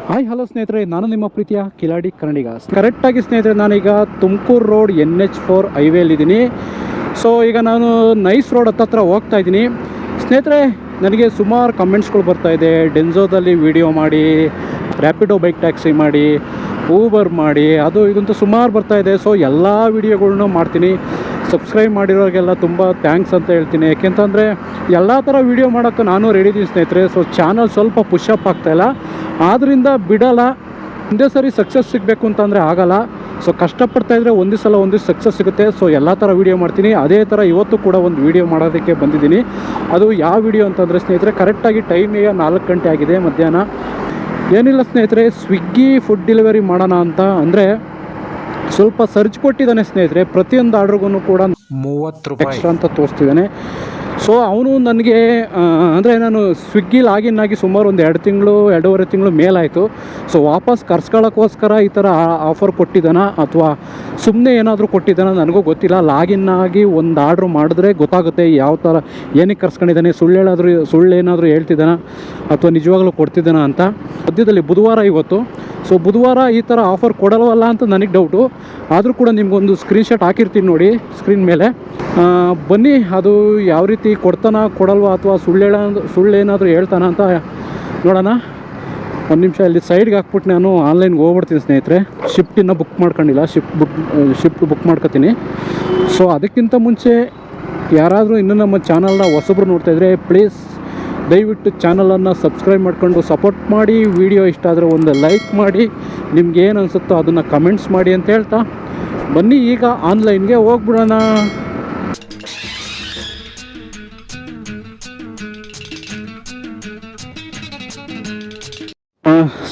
Hi hello ಸ್ನೇಹಿತರೆ, ನಾನು ನಿಮ್ಮ ಪ್ರೀತಿಯ ಕಿಲಾಡಿ ಕನ್ನಡಿಗ. ಕರೆಕ್ಟಾಗಿ ಸ್ನೇಹಿತರೆ, ನಾನೀಗ ತುಮಕೂರು ರೋಡ್ NH4 ಹೈವೇಲಿದ್ದೀನಿ. ಸೊ ಈಗ ನಾನು ನೈಸ್ ರೋಡ್ ಹತ್ತತ್ರ ಹೋಗ್ತಾ ಇದ್ದೀನಿ ಸ್ನೇಹಿತರೆ. ನನಗೆ ಸುಮಾರು ಕಮೆಂಟ್ಸ್ಗಳು ಬರ್ತಾಯಿದೆ, ಡೆನ್ಝೋದಲ್ಲಿ ವೀಡಿಯೋ ಮಾಡಿ, ರ್ಯಾಪಿಡೋ ಬೈಕ್ ಟ್ಯಾಕ್ಸಿ ಮಾಡಿ, ಊಬರ್ ಮಾಡಿ, ಅದು ಇದಂತೂ ಸುಮಾರು ಬರ್ತಾಯಿದೆ. ಸೊ ಎಲ್ಲ ವೀಡಿಯೋಗಳ್ನೂ ಮಾಡ್ತೀನಿ. ಸಬ್ಸ್ಕ್ರೈಬ್ ಮಾಡಿರೋರಿಗೆಲ್ಲ ತುಂಬ ಥ್ಯಾಂಕ್ಸ್ ಅಂತ ಹೇಳ್ತೀನಿ. ಯಾಕೆಂತಂದರೆ ಎಲ್ಲ ಥರ ವೀಡಿಯೋ ಮಾಡೋಕ್ಕೆ ನಾನು ರೆಡಿ ಇದ್ದೀನಿ ಸ್ನೇಹಿತರೆ. ಸೊ ಚಾನಲ್ ಸ್ವಲ್ಪ ಪುಷಪ್ ಆಗ್ತಾಯಿಲ್ಲ, ಆದ್ದರಿಂದ ಬಿಡೋಲ್ಲ. ಒಂದೇ ಸರಿ ಸಕ್ಸಸ್ ಸಿಗಬೇಕು ಅಂತಂದರೆ ಆಗೋಲ್ಲ. ಸೊ ಕಷ್ಟಪಡ್ತಾಯಿದ್ರೆ ಒಂದೇ ಸಲ ಸಕ್ಸಸ್ ಸಿಗುತ್ತೆ. ಸೊ ಎಲ್ಲ ಥರ ವೀಡಿಯೋ ಮಾಡ್ತೀನಿ. ಅದೇ ಥರ ಇವತ್ತು ಕೂಡ ಒಂದು ವೀಡಿಯೋ ಮಾಡೋದಕ್ಕೆ ಬಂದಿದ್ದೀನಿ. ಅದು ಯಾವ ವೀಡಿಯೋ ಅಂತಂದರೆ ಸ್ನೇಹಿತರೆ, ಕರೆಕ್ಟಾಗಿ ಟೈಮ್ ಈಗ 4 ಗಂಟೆ ಆಗಿದೆ ಮಧ್ಯಾಹ್ನ. ಏನಿಲ್ಲ ಸ್ನೇಹಿತರೆ, ಸ್ವಿಗ್ಗಿ ಫುಡ್ ಡೆಲಿವರಿ ಮಾಡೋಣ ಅಂತ ಅಂದರೆ ಸ್ವಲ್ಪ ಸರ್ಚ್ ಕೊಟ್ಟಿದ್ದಾನೆ ಸ್ನೇಹಿತರೆ. ಪ್ರತಿಯೊಂದು ಆರ್ಡ್ರಿಗೂ ಕೂಡ 30 ರೂಪಾಯಿ ಎಕ್ಸ್ಟ್ರಾ ಅಂತ ತೋರಿಸ್ತಿದ್ದಾನೆ. ಸೊ ಅವನು ನನಗೆ ಅಂದರೆ ನಾನು ಸ್ವಿಗ್ಗಿ ಲಾಗಿನ್ ಆಗಿ ಸುಮಾರು ಒಂದು 2-2.5 ತಿಂಗಳು ಮೇಲಾಯಿತು. ಸೊ ವಾಪಸ್ ಕರ್ಸ್ಕೊಳ್ಳೋಕ್ಕೋಸ್ಕರ ಈ ಥರ ಆಫರ್ ಕೊಟ್ಟಿದ್ದಾನ ಅಥವಾ ಸುಮ್ಮನೆ ಏನಾದರೂ ಕೊಟ್ಟಿದ್ದಾನ ನನಗೂ ಗೊತ್ತಿಲ್ಲ. ಲಾಗಿನ್ ಆಗಿ ಒಂದು ಆರ್ಡ್ರ್ ಮಾಡಿದ್ರೆ ಗೊತ್ತಾಗುತ್ತೆ ಯಾವ ಥರ ಏನಕ್ಕೆ ಕರ್ಸ್ಕೊಂಡಿದ್ದಾನೆ, ಸುಳ್ಳೇನಾದರೂ ಹೇಳ್ತಿದ್ದಾನ ಅಥವಾ ನಿಜವಾಗ್ಲೂ ಕೊಡ್ತಿದ್ದಾನ ಅಂತ. ಮಧ್ಯದಲ್ಲಿ ಬುಧವಾರ ಇವತ್ತು. ಸೊ ಬುಧವಾರ ಈ ಥರ ಆಫರ್ ಕೊಡಲ್ವಲ್ಲ ಅಂತ ನನಗೆ ಡೌಟು. ಆದರೂ ಕೂಡ ನಿಮಗೊಂದು ಸ್ಕ್ರೀನ್ಶಾಟ್ ಹಾಕಿರ್ತೀನಿ ನೋಡಿ ಸ್ಕ್ರೀನ್ ಮೇಲೆ. ಬನ್ನಿ, ಅದು ಯಾವ ರೀತಿ ಕೊಡ್ತಾನ ಕೊಡಲ್ವಾ ಅಥವಾ ಸುಳ್ಳೇನಾದರೂ ಹೇಳ್ತಾನ ಅಂತ ನೋಡೋಣ. ಒಂದು ನಿಮಿಷ ಇಲ್ಲಿ ಸೈಡ್ಗೆ ಹಾಕ್ಬಿಟ್ಟು ನಾನು ಆನ್ಲೈನ್ಗೆ ಹೋಗ್ಬಿಡ್ತೀನಿ ಸ್ನೇಹಿತರೆ. ಶಿಫ್ಟಿನ ಬುಕ್ ಮಾಡ್ಕೊಂಡಿಲ್ಲ, ಶಿಫ್ಟ್ ಬುಕ್ ಮಾಡ್ಕೊತೀನಿ. ಸೊ ಅದಕ್ಕಿಂತ ಮುಂಚೆ ಯಾರಾದರೂ ಇನ್ನೂ ನಮ್ಮ ಚಾನಲ್ನ ಹೊಸಬ್ರು ನೋಡ್ತಾಯಿದ್ರೆ ಪ್ಲೀಸ್ ದಯವಿಟ್ಟು ಚಾನಲನ್ನು ಸಬ್ಸ್ಕ್ರೈಬ್ ಮಾಡ್ಕೊಂಡು ಸಪೋರ್ಟ್ ಮಾಡಿ. ವಿಡಿಯೋ ಇಷ್ಟ ಆದರೆ ಒಂದು ಲೈಕ್ ಮಾಡಿ, ನಿಮ್ಗೆ ಏನು ಅನಿಸುತ್ತೋ ಅದನ್ನು ಕಮೆಂಟ್ಸ್ ಮಾಡಿ ಅಂತ ಹೇಳ್ತಾ ಬನ್ನಿ ಈಗ ಆನ್ಲೈನ್ಗೆ ಹೋಗ್ಬಿಡೋಣ.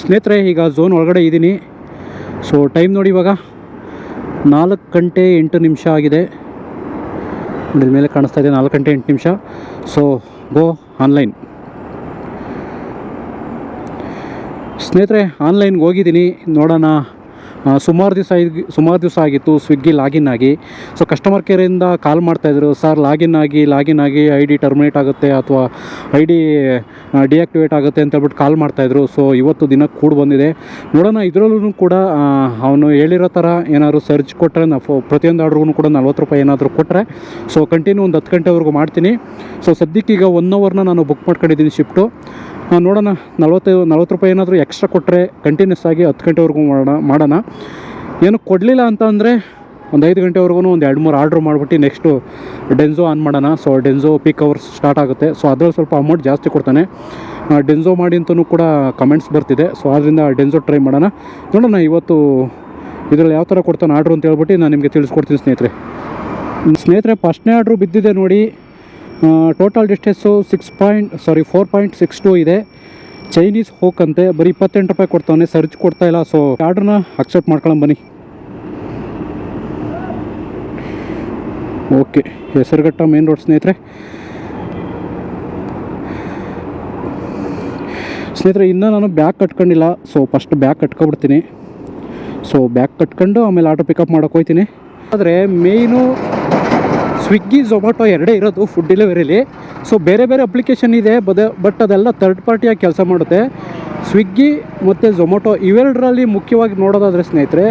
ಸ್ನೇಹಿತರೆ, ಈಗ ಝೋನ್ ಒಳಗಡೆ ಇದ್ದೀನಿ. ಸೊ ಟೈಮ್ ನೋಡಿ, ಇವಾಗ 4 ಗಂಟೆ 8 ನಿಮಿಷ ಆಗಿದೆ. ಇದ್ರ ಮೇಲೆ ಕಾಣಿಸ್ತಾ ಇದೆ 4 ಗಂಟೆ 8 ನಿಮಿಷ. So go online. ಸ್ನೇಹಿತರೆ, ಆನ್ಲೈನ್ಗೆ ಹೋಗಿದ್ದೀನಿ. ನೋಡೋಣ. ಸುಮಾರು ದಿವಸ ಆಗಿತ್ತು ಸ್ವಿಗ್ಗಿ ಲಾಗಿನ್ ಆಗಿ. ಸೊ ಕಸ್ಟಮರ್ ಕೇರಿಂದ ಕಾಲ್ ಮಾಡ್ತಾಯಿದ್ರು, ಸರ್ ಲಾಗಿನ್ ಆಗಿ ಐ ಡಿ ಟರ್ಮಿನೇಟ್ ಆಗುತ್ತೆ ಅಥವಾ ಐ ಡಿ ಡಿಆಕ್ಟಿವೇಟ್ ಆಗುತ್ತೆ ಅಂತ ಹೇಳ್ಬಿಟ್ಟು ಕಾಲ್ ಮಾಡ್ತಾಯಿದ್ರು. ಸೊ ಇವತ್ತು ದಿನ ಕೂಡ ಬಂದಿದೆ. ನೋಡೋಣ. ಇದರಲ್ಲೂ ಕೂಡ ಅವನು ಹೇಳಿರೋ ಥರ ಏನಾದ್ರು ಸರ್ಚ್ ಕೊಟ್ಟರೆ ಪ್ರತಿಯೊಂದು ಆರ್ಡ್ರಿಗೂ ಕೂಡ 40 ರೂಪಾಯಿ ಏನಾದರೂ ಕೊಟ್ಟರೆ ಸೊ ಕಂಟಿನ್ಯೂ ಒಂದು 10 ಗಂಟೆವರೆಗೂ ಮಾಡ್ತೀನಿ. ಸೊ ಸದ್ಯಕ್ಕೀಗ 1 ಅವರ್ನ ನಾನು ಬುಕ್ ಮಾಡ್ಕೊಂಡಿದ್ದೀನಿ ಶಿಫ್ಟು. ನೋಡೋಣ, 40 ರೂಪಾಯಿ ಏನಾದರೂ ಎಕ್ಸ್ಟ್ರಾ ಕೊಟ್ಟರೆ ಕಂಟಿನ್ಯೂಸ್ ಆಗಿ 10 ಗಂಟೆವರೆಗೂ ಮಾಡೋಣ. ಏನು ಕೊಡಲಿಲ್ಲ ಅಂತ ಅಂದರೆ ಒಂದು 5 ಗಂಟೆವರೆಗೂ ಒಂದು 2-3 ಆರ್ಡ್ರ್ ಮಾಡಿಬಿಟ್ಟು ನೆಕ್ಸ್ಟು ಡೆನ್ಝೋ ಆನ್ ಮಾಡೋಣ. ಸೊ ಡೆನ್ಝೋ ಪೀಕ್ ಅವರ್ಸ್ ಸ್ಟಾರ್ಟ್ ಆಗುತ್ತೆ. ಸೊ ಅದರಲ್ಲಿ ಸ್ವಲ್ಪ ಅಮೌಂಟ್ ಜಾಸ್ತಿ ಕೊಡ್ತಾನೆ. ಡೆನ್ಝೋ ಮಾಡಿ ಅಂತಲೂ ಕೂಡ ಕಮೆಂಟ್ಸ್ ಬರ್ತಿದೆ. ಸೊ ಆದ್ದರಿಂದ ಡೆನ್ಝೋ ಟ್ರೈ ಮಾಡೋಣ. ನೋಡೋಣ ಇವತ್ತು ಇದರಲ್ಲಿ ಯಾವ ಥರ ಕೊಡ್ತಾನೆ ಆರ್ಡ್ರು ಅಂತ ಹೇಳ್ಬಿಟ್ಟು ನಾನು ನಿಮಗೆ ತಿಳಿಸ್ಕೊಡ್ತೀನಿ ಸ್ನೇಹಿತರೆ. ಫಸ್ಟ್ನೇ ಆರ್ಡ್ರು ಬಿದ್ದಿದೆ ನೋಡಿ. ಟೋಟಲ್ ಡಿಸ್ಟೆನ್ಸು 4.62 ಇದೆ. ಚೈನೀಸ್ ಹೋಕ್ ಅಂತೆ. ಬರೀ 28 ರೂಪಾಯಿ ಕೊಡ್ತಾನೆ, ಸರ್ಚ್ ಕೊಡ್ತಾಯಿಲ್ಲ. ಸೊ ಆರ್ಡ್ರನ್ನ ಅಕ್ಸೆಪ್ಟ್ ಮಾಡ್ಕೊಳ್ಳೋಣ ಬನ್ನಿ. ಓಕೆ, ಹೆಸರುಘಟ್ಟ ಮೇನ್ ರೋಡ್ ಸ್ನೇಹಿತರೆ. ಇನ್ನೂ ನಾನು ಬ್ಯಾಗ್ ಕಟ್ಕೊಂಡಿಲ್ಲ. ಸೊ ಫಸ್ಟ್ ಬ್ಯಾಗ್ ಕಟ್ಕೊಬಿಡ್ತೀನಿ. ಸೊ ಬ್ಯಾಗ್ ಕಟ್ಕೊಂಡು ಆಮೇಲೆ ಆಟೋ ಪಿಕಪ್ ಮಾಡೋಕೆ ಹೋಗ್ತೀನಿ. ಆದರೆ ಮೇಯ್ನು ಸ್ವಿಗ್ಗಿ ಝೊಮ್ಯಾಟೊ ಎರಡೇ ಇರೋದು ಫುಡ್ ಡೆಲಿವರಿಲಿ. ಸೊ ಬೇರೆ ಅಪ್ಲಿಕೇಶನ್ ಇದೆ, ಬಟ್ ಅದೆಲ್ಲ ಥರ್ಡ್ ಪಾರ್ಟಿಯಾಗಿ ಕೆಲಸ ಮಾಡುತ್ತೆ. ಸ್ವಿಗ್ಗಿ ಮತ್ತು ಝೊಮ್ಯಾಟೊ ಇವೆರಡರಲ್ಲಿ ಮುಖ್ಯವಾಗಿ ನೋಡೋದಾದರೆ ಸ್ನೇಹಿತರೆ,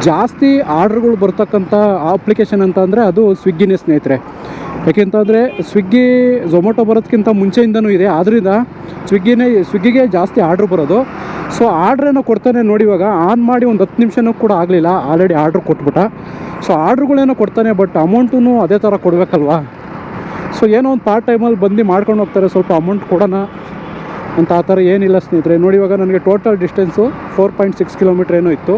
ಜಾಸ್ತಿ ಆರ್ಡ್ರ್ಗಳು ಬರ್ತಕ್ಕಂಥ ಅಪ್ಲಿಕೇಶನ್ ಅಂತ ಅಂದರೆ ಅದು ಸ್ವಿಗ್ಗಿನೇ ಸ್ನೇಹಿತರೆ. ಯಾಕೆಂತಂದರೆ ಸ್ವಿಗ್ಗಿ ಝೊಮ್ಯಾಟೊ ಬರೋದಕ್ಕಿಂತ ಮುಂಚೆಯಿಂದನೂ ಇದೆ. ಆದ್ದರಿಂದ ಸ್ವಿಗ್ಗಿಗೆ ಜಾಸ್ತಿ ಆರ್ಡ್ರ್ ಬರೋದು. ಸೊ ಆರ್ಡ್ರೇನೋ ಕೊಡ್ತಾನೆ ನೋಡಿ. ಇವಾಗ ಆನ್ ಮಾಡಿ ಒಂದು 10 ನಿಮಿಷನೂ ಕೂಡ ಆಗಲಿಲ್ಲ, ಆಲ್ರೆಡಿ ಆರ್ಡ್ರ್ ಕೊಟ್ಬಿಟ್ಟ. ಸೊ ಆರ್ಡ್ರುಗಳೇನೋ ಕೊಡ್ತಾನೆ, ಬಟ್ ಅಮೌಂಟೂ ಅದೇ ಥರ ಕೊಡಬೇಕಲ್ವಾ. ಸೊ ಏನೋ ಒಂದು ಪಾರ್ಟ್ ಟೈಮಲ್ಲಿ ಬಂದು ಮಾಡ್ಕೊಂಡು ಹೋಗ್ತಾರೆ, ಸ್ವಲ್ಪ ಅಮೌಂಟ್ ಕೊಡೋಣ ಅಂತ. ಆ ಥರ ಏನಿಲ್ಲ ಸ್ನೇಹಿತರೆ. ನೋಡಿ, ಇವಾಗ ನನಗೆ ಟೋಟಲ್ ಡಿಸ್ಟೆನ್ಸು 4.6 ಕಿಲೋಮೀಟ್ರ್ ಏನೋ ಇತ್ತು.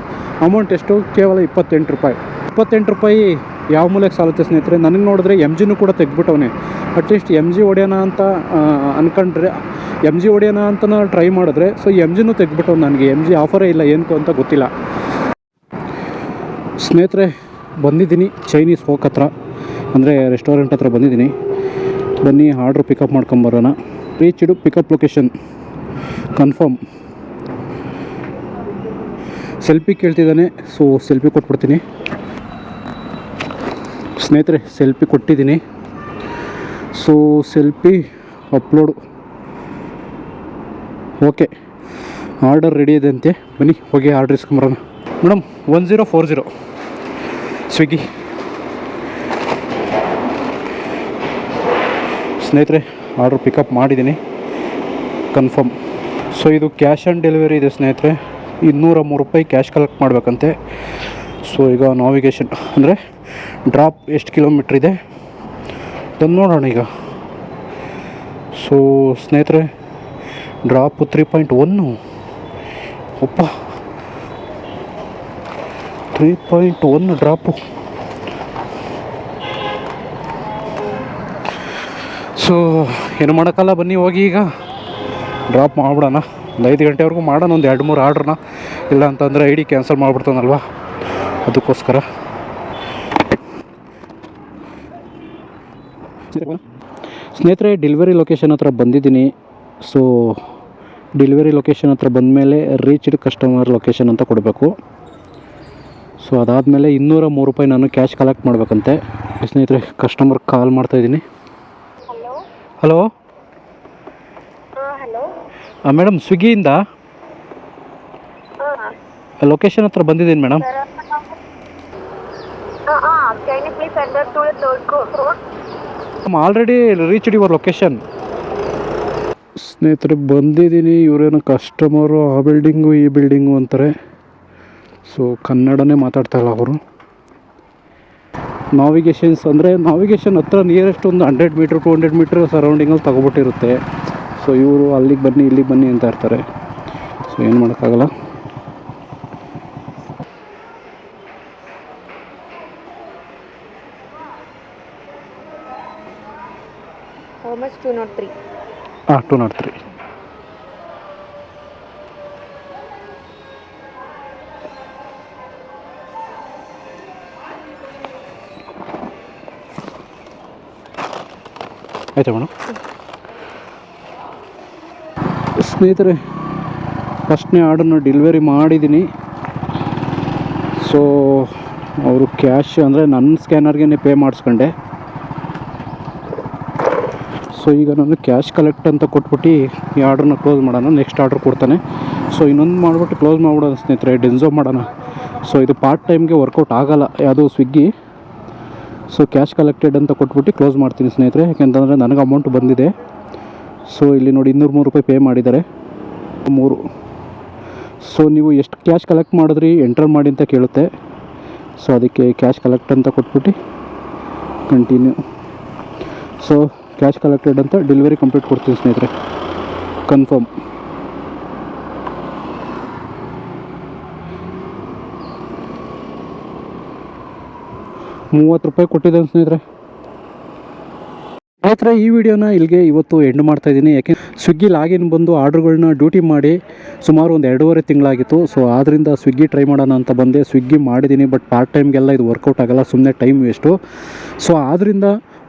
ಅಮೌಂಟ್ ಎಷ್ಟು? ಕೇವಲ 28 ರೂಪಾಯಿ. 28 ರೂಪಾಯಿ ಯಾವ ಮೂಲೆಗೆ ಸಾಲುತ್ತೆ ಸ್ನೇಹಿತರೆ. ನನಗೆ ನೋಡಿದ್ರೆ MGನೂ ಕೂಡ ತೆಗ್ಬಿಟ್ಟವನೇ. ಅಟ್ಲೀಸ್ಟ್ MG ಹೊಡೆಯೋಣ ಅಂತ ಅಂದ್ಕೊಂಡ್ರೆ, MG ಹೊಡೆಯೋಣ ಅಂತ ಟ್ರೈ ಮಾಡಿದ್ರೆ ಸೊ MGನೂ ತೆಗ್ಬಿಟ್ಟವ್. ನನಗೆ MG ಆಫರೇ ಇಲ್ಲ, ಏನಕ್ಕೂ ಅಂತ ಗೊತ್ತಿಲ್ಲ ಸ್ನೇಹಿತರೆ. ಬಂದಿದ್ದೀನಿ ಚೈನೀಸ್ ಹೋಕ್ ಹತ್ರ, ಅಂದರೆ ರೆಸ್ಟೋರೆಂಟ್ ಹತ್ರ ಬಂದಿದ್ದೀನಿ. ಬನ್ನಿ ಆರ್ಡ್ರ್ ಪಿಕಪ್ ಮಾಡ್ಕೊಂಬರೋಣ. Reached pickup location confirm. Selfie ಕೇಳ್ತಿದ್ದಾನೆ. ಸೊ ಸೆಲ್ಫಿ ಕೊಟ್ಬಿಡ್ತೀನಿ ಸ್ನೇಹಿತರೆ. ಸೆಲ್ಫಿ ಕೊಟ್ಟಿದ್ದೀನಿ. So selfie upload. Okay, order ready ಇದೆ ಅಂತೆ, ಬನ್ನಿ ಹೋಗಿ ಆರ್ಡ್ರ್ ಇಸ್ಕೊಂಬರೋಣ. ಮೇಡಮ್ 1040 ಸ್ವಿಗ್ಗಿ. ಸ್ನೇಹಿತರೆ ಆರ್ಡ್ರ್ ಪಿಕಪ್ ಮಾಡಿದ್ದೀನಿ, ಕನ್ಫರ್ಮ್. ಸೊ ಇದು ಕ್ಯಾಶ್ ಆನ್ ಡೆಲಿವರಿ ಇದೆ ಸ್ನೇಹಿತರೆ. 203 ರೂಪಾಯಿ ಕ್ಯಾಶ್ ಕಲೆಕ್ಟ್ ಮಾಡಬೇಕಂತೆ. ಸೊ ಈಗ ನಾವಿಗೇಷನ್ ಅಂದರೆ ಡ್ರಾಪ್ ಎಷ್ಟು ಕಿಲೋಮೀಟ್ರ್ ಇದೆ ತಂದು ನೋಡೋಣ ಈಗ. ಸೊ ಸ್ನೇಹಿತರೆ ಡ್ರಾಪು 3.1. ಒಪ್ಪ 3.1 ಡ್ರಾಪು. ಸೊ ಏನು ಮಾಡೋಕ್ಕಲ್ಲ, ಬನ್ನಿ ಹೋಗಿ ಈಗ ಡ್ರಾಪ್ ಮಾಡಿಬಿಡೋಣ. ಒಂದು 5 ಗಂಟೆವರೆಗೂ ಮಾಡೋಣ, ಒಂದು 2-3 ಆರ್ಡ್ರನ್ನ. ಇಲ್ಲ ಅಂತಂದರೆ ಐ ಡಿ ಕ್ಯಾನ್ಸಲ್ ಮಾಡಿಬಿಡ್ತಾನಲ್ವ, ಅದಕ್ಕೋಸ್ಕರ. ಸ್ನೇಹಿತರೆ ಡೆಲಿವರಿ ಲೊಕೇಶನ್ ಹತ್ರ ಬಂದಿದ್ದೀನಿ. ಸೊ ಡೆಲಿವರಿ ಲೊಕೇಶನ್ ಹತ್ರ ಬಂದಮೇಲೆ ರೀಚ್ಡ್ ಕಸ್ಟಮರ್ ಲೊಕೇಶನ್ ಅಂತ ಕೊಡಬೇಕು. ಸೊ ಅದಾದಮೇಲೆ 203 ರೂಪಾಯಿ ನಾನು ಕ್ಯಾಶ್ ಕಲೆಕ್ಟ್ ಮಾಡಬೇಕಂತೆ. ಸ್ನೇಹಿತರೆ ಕಸ್ಟಮರ್ ಕಾಲ್ ಮಾಡ್ತಾಯಿದ್ದೀನಿ. ಹಲೋ ಮೇಡಮ್, ಸ್ವಿಗ್ಗಿಯಿಂದ ಲೊಕೇಶನ್ ಹತ್ರ ಬಂದಿದ್ದೀನಿ madam. Already reached your location. ಸ್ನೇಹಿತರೆ ಬಂದಿದ್ದೀನಿ. ಇವರೇನು ಕಸ್ಟಮರು ಆ ಬಿಲ್ಡಿಂಗು ಈ ಬಿಲ್ಡಿಂಗು ಅಂತಾರೆ. ಸೊ ಕನ್ನಡನೇ ಮಾತಾಡ್ತಾಯಿಲ್ಲ ಅವರು. ನಾವಿಗೇಷನ್ಸ್ ಅಂದರೆ ನಾವಿಗೇಷನ್ ಹತ್ರ ನಿಯರೆಸ್ಟ್ ಒಂದು 100 ಮೀಟ್ರ್ 200 ಮೀಟ್ರ್ ಸರೌಂಡಿಂಗಲ್ಲಿ ತಗೊಬಿಟ್ಟಿರುತ್ತೆ. ಸೊ ಇವರು ಅಲ್ಲಿಗೆ ಬನ್ನಿ ಇಲ್ಲಿಗೆ ಬನ್ನಿ ಅಂತ ಇರ್ತಾರೆ. ಸೊ ಏನು ಮಾಡೋಕ್ಕಾಗಲ್ಲ. How much? 203. 203. ಆಯಿತಾ ಮೇಡಮ್? ಸ್ನೇಹಿತರೆ ಫಸ್ಟ್ನೇ ಆರ್ಡರ್ನ ಡೆಲಿವರಿ ಮಾಡಿದ್ದೀನಿ. ಸೊ ಅವರು ಕ್ಯಾಶ್ ಅಂದರೆ ನನ್ನ ಸ್ಕ್ಯಾನರ್ಗೆ ಪೇ ಮಾಡಿಸ್ಕೊಂಡೆ. ಸೊ ಈಗ ನಾನು ಕ್ಯಾಶ್ ಕಲೆಕ್ಟ್ ಅಂತ ಕೊಟ್ಬಿಟ್ಟು ಈ ಆರ್ಡ್ರನ್ನ ಕ್ಲೋಸ್ ಮಾಡೋಣ. ನೆಕ್ಸ್ಟ್ ಆರ್ಡ್ರ್ ಕೊಡ್ತಾನೆ. ಸೊ ಇನ್ನೊಂದು ಮಾಡಿಬಿಟ್ಟು ಕ್ಲೋಸ್ ಮಾಡ್ಬಿಡೋಣ ಸ್ನೇಹಿತರೆ, ಡೆನ್ಸೋ ಮಾಡೋಣ. ಸೊ ಇದು ಪಾರ್ಟ್ ಟೈಮ್ಗೆ ವರ್ಕೌಟ್ ಆಗೋಲ್ಲ ಯಾವುದೋ ಸ್ವಿಗ್ಗಿ. ಸೊ ಕ್ಯಾಶ್ ಕಲೆಕ್ಟೆಡ್ ಅಂತ ಕೊಟ್ಬಿಟ್ಟು ಕ್ಲೋಸ್ ಮಾಡ್ತೀನಿ ಸ್ನೇಹಿತರೆ, ಯಾಕೆಂತಂದರೆ ನನಗೆ ಅಮೌಂಟ್ ಬಂದಿದೆ. ಸೊ ಇಲ್ಲಿ ನೋಡಿ 203 ರೂಪಾಯಿ ಪೇ ಮಾಡಿದ್ದಾರೆ 3. ಸೊ ನೀವು ಎಷ್ಟು ಕ್ಯಾಶ್ ಕಲೆಕ್ಟ್ ಮಾಡಿದ್ರಿ ಎಂಟರ್ ಮಾಡಿ ಅಂತ ಕೇಳುತ್ತೆ. ಸೊ ಅದಕ್ಕೆ ಕ್ಯಾಶ್ ಕಲೆಕ್ಟ್ ಅಂತ ಕೊಟ್ಬಿಟ್ಟು ಕಂಟಿನ್ಯೂ. ಸೊ ಕ್ಯಾಶ್ ಕಲೆಕ್ಟೆಡ್ ಅಂತ ಡೆಲಿವರಿ ಕಂಪ್ಲೀಟ್ ಕೊಡ್ತೀನಿ ಸ್ನೇಹಿತರೆ, ಕನ್ಫರ್ಮ್. ₹30 ಕೊಟ್ಟಿದ್ದಾನೆ ಸ್ನೇಹಿತರೆ. ಈ ವಿಡಿಯೋನ ಇಲ್ಲಿಗೆ ಇವತ್ತು ಎಂಡ್ ಮಾಡ್ತಾಯಿದ್ದೀನಿ. ಯಾಕೆ ಸ್ವಿಗ್ಗಿ ಲಾಗಿನ್ ಬಂದು ಆರ್ಡ್ರ್ಗಳನ್ನ ಡ್ಯೂಟಿ ಮಾಡಿ ಸುಮಾರು ಒಂದು 2.5 ತಿಂಗಳಾಗಿತ್ತು. ಸೊ ಆದ್ದರಿಂದ ಸ್ವಿಗ್ಗಿ ಟ್ರೈ ಮಾಡೋಣ ಅಂತ ಬಂದೆ. ಸ್ವಿಗ್ಗಿ ಮಾಡಿದ್ದೀನಿ, ಬಟ್ ಪಾರ್ಟ್ ಟೈಮ್ಗೆಲ್ಲ ಇದು ವರ್ಕೌಟ್ ಆಗೋಲ್ಲ, ಸುಮ್ಮನೆ ಟೈಮ್ ವೇಸ್ಟು. ಸೊ ಆದ್ದರಿಂದ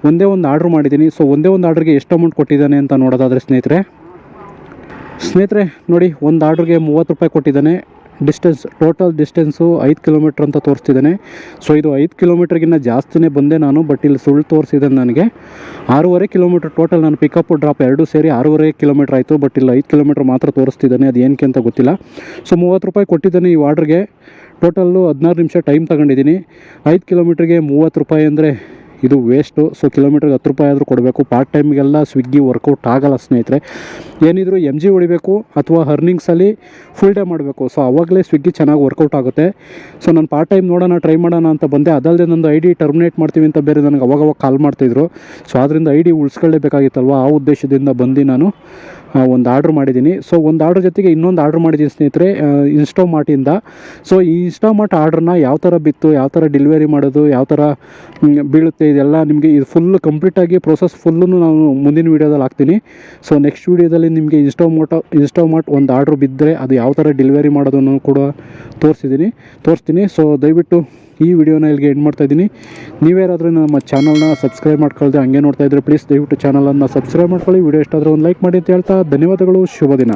ಒಂದೇ ಒಂದು ಆರ್ಡ್ರ್ ಮಾಡಿದ್ದೀನಿ. ಸೊ ಒಂದೇ ಒಂದು ಆರ್ಡ್ರಿಗೆ ಎಷ್ಟು ಅಮೌಂಟ್ ಕೊಟ್ಟಿದ್ದಾನೆ ಅಂತ ನೋಡೋದಾದರೆ ಸ್ನೇಹಿತರೆ ನೋಡಿ, ಒಂದು ಆರ್ಡ್ರಿಗೆ ₹30 ಕೊಟ್ಟಿದ್ದಾನೆ. ಟೋಟಲ್ ಡಿಸ್ಟೆನ್ಸು 5 ಕಿಲೋಮೀಟ್ರ್ ಅಂತ ತೋರಿಸ್ತಿದ್ದಾನೆ. ಸೊ ಇದು 5 ಕಿಲೋಮೀಟ್ರಿಗಿನ್ನ ಜಾಸ್ತಿನೇ ಬಂದೆ ನಾನು, ಬಟ್ ಇಲ್ಲಿ ಸುಳ್ಳು ತೋರಿಸಿದ್ದಾನೆ ನನಗೆ. 6.5 ಕಿಲೋಮೀಟ್ರ್ ಟೋಟಲ್. ನಾನು ಪಿಕಪ್ ಡ್ರಾಪ್ 2 ಸೇರಿ 6.5 ಕಿಲೋಮೀಟ್ರ್ ಆಯಿತು, ಬಟ್ ಇಲ್ಲಿ 5 ಕಿಲೋಮೀಟ್ರ್ ಮಾತ್ರ ತೋರಿಸ್ತಿದ್ದಾನೆ. ಅದು ಏನಕ್ಕೆ ಅಂತ ಗೊತ್ತಿಲ್ಲ. ಸೊ ₹30 ಕೊಟ್ಟಿದ್ದಾನೆ ಈ ಆರ್ಡ್ರಿಗೆ. ಟೋಟಲ್ಲು 16 ನಿಮಿಷ ಟೈಮ್ ತಗೊಂಡಿದ್ದೀನಿ. 5 ಕಿಲೋಮೀಟ್ರಿಗೆ ₹30 ಅಂದರೆ ಇದು ವೇಸ್ಟು. ಸೊ ಕಿಲೋಮೀಟ್ರಿಗೆ ₹10 ಆದರೂ ಕೊಡಬೇಕು. ಪಾರ್ಟ್ ಟೈಮ್ಗೆಲ್ಲ ಸ್ವಿಗ್ಗಿ ವರ್ಕೌಟ್ ಆಗಲ್ಲ ಸ್ನೇಹಿತರೆ. ಏನಿದ್ರು MG ಹೊಡಿಬೇಕು ಅಥವಾ ಅರ್ನಿಂಗ್ಸಲ್ಲಿ ಫುಲ್ ಡೇ ಮಾಡಬೇಕು. ಸೊ ಆವಾಗಲೇ ಸ್ವಿಗ್ಗಿ ಚೆನ್ನಾಗಿ ವರ್ಕೌಟ್ ಆಗುತ್ತೆ. ಸೊ ನಾನು ಪಾರ್ಟ್ ಟೈಮ್ ನೋಡೋಣ, ಟ್ರೈ ಮಾಡೋಣ ಅಂತ ಬಂದೆ. ಅದಲ್ಲದೆ ನಂದು ID ಟರ್ಮಿನೇಟ್ ಮಾಡ್ತೀವಿ ಅಂತ ಬೇರೆ ನನಗೆ ಅವಾಗವಾಗ ಕಾಲ್ ಮಾಡ್ತಾಯಿದ್ರು. ಸೊ ಆದ್ದರಿಂದ ID ಉಳಿಸ್ಕೊಳ್ಳೇಬೇಕಾಗಿತ್ತಲ್ವ, ಆ ಉದ್ದೇಶದಿಂದ ಬಂದು ನಾನು ಒಂದು ಆರ್ಡ್ರ್ ಮಾಡಿದ್ದೀನಿ. ಸೊ ಒಂದು ಆರ್ಡ್ರ್ ಜೊತೆಗೆ ಇನ್ನೊಂದು ಆರ್ಡ್ರ್ ಮಾಡಿದ್ದೀನಿ ಸ್ನೇಹಿತರೆ, ಇನ್ಸ್ಟಾಮಾರ್ಟಿಂದ. ಸೊ ಈ ಇನ್ಸ್ಟಾಮಾರ್ಟ್ ಆರ್ಡ್ರನ್ನ ಯಾವ ಥರ ಬಿತ್ತು, ಯಾವ ಥರ ಡೆಲಿವರಿ ಮಾಡೋದು, ಯಾವ ಥರ ಬೀಳುತ್ತೆ, ಇದೆಲ್ಲ ನಿಮಗೆ ಇದು ಫುಲ್ ಕಂಪ್ಲೀಟಾಗಿ ಪ್ರೋಸೆಸ್ ಫುಲ್ಲೂ ನಾನು ಮುಂದಿನ ವೀಡಿಯೋದಲ್ಲಿ ಹಾಕ್ತೀನಿ. ಸೊ ನೆಕ್ಸ್ಟ್ ವೀಡಿಯೋದಲ್ಲಿ ನಿಮಗೆ ಇನ್ಸ್ಟಾಮಾರ್ಟ್ ಒಂದು ಆರ್ಡ್ರ್ ಬಿದ್ದರೆ ಅದು ಯಾವ ಥರ ಡೆಲಿವರಿ ಮಾಡೋದನ್ನು ಕೂಡ ತೋರಿಸ್ತೀನಿ. ಸೊ ದಯವಿಟ್ಟು ಈ ವಿಡಿಯೋನ ಇಲ್ಲಿಗೆ ಎಂಡ್ ಮಾಡ್ತಾಯಿದ್ದೀನಿ. ನೀವ್ಯಾರಾದರೂ ನಮ್ಮ ಚಾನಲ್ನ ಸಬ್ಸ್ಕ್ರೈಬ್ ಮಾಡ್ಕೊಳ್ದೆ ಹಂಗೆ ನೋಡ್ತಾಯಿದ್ರೆ ಪ್ಲೀಸ್ ದಯವಿಟ್ಟು ಚಾನಲನ್ನು ಸಬ್ಸ್ಕ್ರೈಬ್ ಮಾಡ್ಕೊಳ್ಳಿ. ವಿಡಿಯೋ ಇಷ್ಟಾದರೂ ಒಂದು ಲೈಕ್ ಮಾಡಿ ಅಂತ ಹೇಳ್ತಾ ಧನ್ಯವಾದಗಳು. ಶುಭ ದಿನ.